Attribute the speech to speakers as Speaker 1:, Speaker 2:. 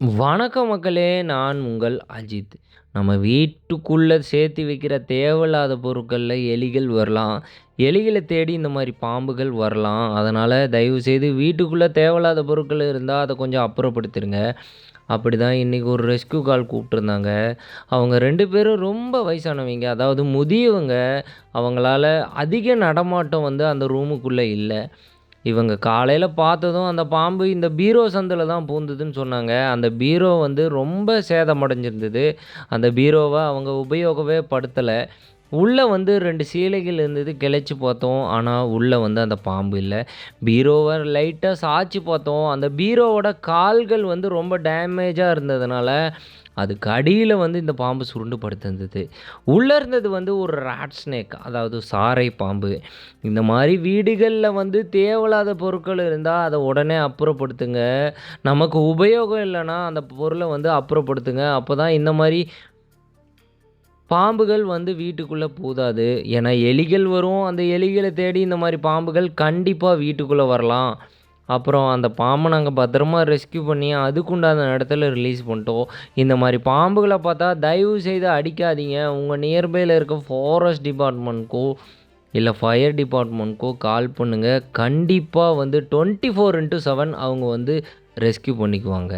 Speaker 1: வணக்கம் மக்களே! நான் உங்கள் அஜித். நம்ம வீட்டுக்குள்ள சேர்த்து வைக்கிற தேவையில்லாத பொருட்கள்ல எலிகள் வரலாம். எலிகள தேடி இந்த மாரி பாம்புகள் வரலாம். அதனால தயவுசெய்து வீட்டுக்குள்ள தேவையில்லாத பொருட்கள் இருந்தா, அத கொஞ்சம் அப்புறப்படுத்திருங்க. அப்படிதான் இன்னைக்கு ஒரு ரெஸ்க்யூ கால் கூப்பிட்டுருந்தாங்க. அவங்க 2 பேரும் ரொம்ப வயசானவைங்க. அதாவது முதியவங்க. அவங்களால அதிக நடமாட்டம் வந்து அந்த ரூமுக்குள்ள இல்ல. இவங்க காலையில பார்த்ததும் அந்த பாம்பு இந்த பீரோ சந்துல தான் பூந்ததுன்னு சொன்னாங்க. அந்த பீரோ வந்து ரொம்ப சேதமடைஞ்சிருந்தது. அந்த பீரோவ அவங்க உபயோகவே படுத்தல. உள்ள வந்து 2 சீலைகள் இருந்தது. கிளச்சு பார்த்தோம். ஆனா, உள்ள வந்து அந்த பாம்பு இல்ல. பீரோவ லைட்டா சாய்ச்சு பார்த்தோம். அந்த பீரோவோட கால்கள் வந்து ரொம்ப டேமேஜா இருந்ததுனால, அதுக்கு அடியில வந்து இந்த பாம்பு சுருண்டு படுத்திருந்தது. உள்ள இருந்தது வந்து ஒரு ராட் ஸ்னேக், அதாவது சாரை பாம்பு. இந்த மாரி வீடுகள்ல வந்து தேவையில்லாத பொருட்கள் இருந்தா, அத உடனே அப்புறப்படுத்துங்க. நமக்கு உபயோகம் இல்லன்னா, அந்த பொருள வந்து அப்புறப்படுத்துங்க. அப்பதான் இந்த மாரி பாம்புகள் வந்து வீட்டுக்குள்ள பூதாது. ஏன்னா எலிகள் வரும். அந்த எலிகள தேடி இந்த மாரி பாம்புகள் கண்டிப்பா வீட்டுக்குள்ள வரலாம். அப்புறம் அந்த பாம்ப நாங்க பத்திரமா ரெஸ்க்யூ பண்ணி, அதுக்குண்டான இடத்துல ரிலீஸ் பண்ணிட்டோம். இந்த மாரி பாம்புகள பார்த்தா தயவு செய்து அடிக்காதீங்க. உங்க நியர்பைல இருக்க ஃபாரஸ்ட் டிபார்ட்மெண்ட்க்கோ, இல்ல ஃபயர் டிபார்ட்மெண்ட்க்கோ கால் பண்ணுங்க. கண்டிப்பா வந்து 24x7 அவங்க வந்து ரெஸ்க்யூ பண்ணிக்குவாங்க.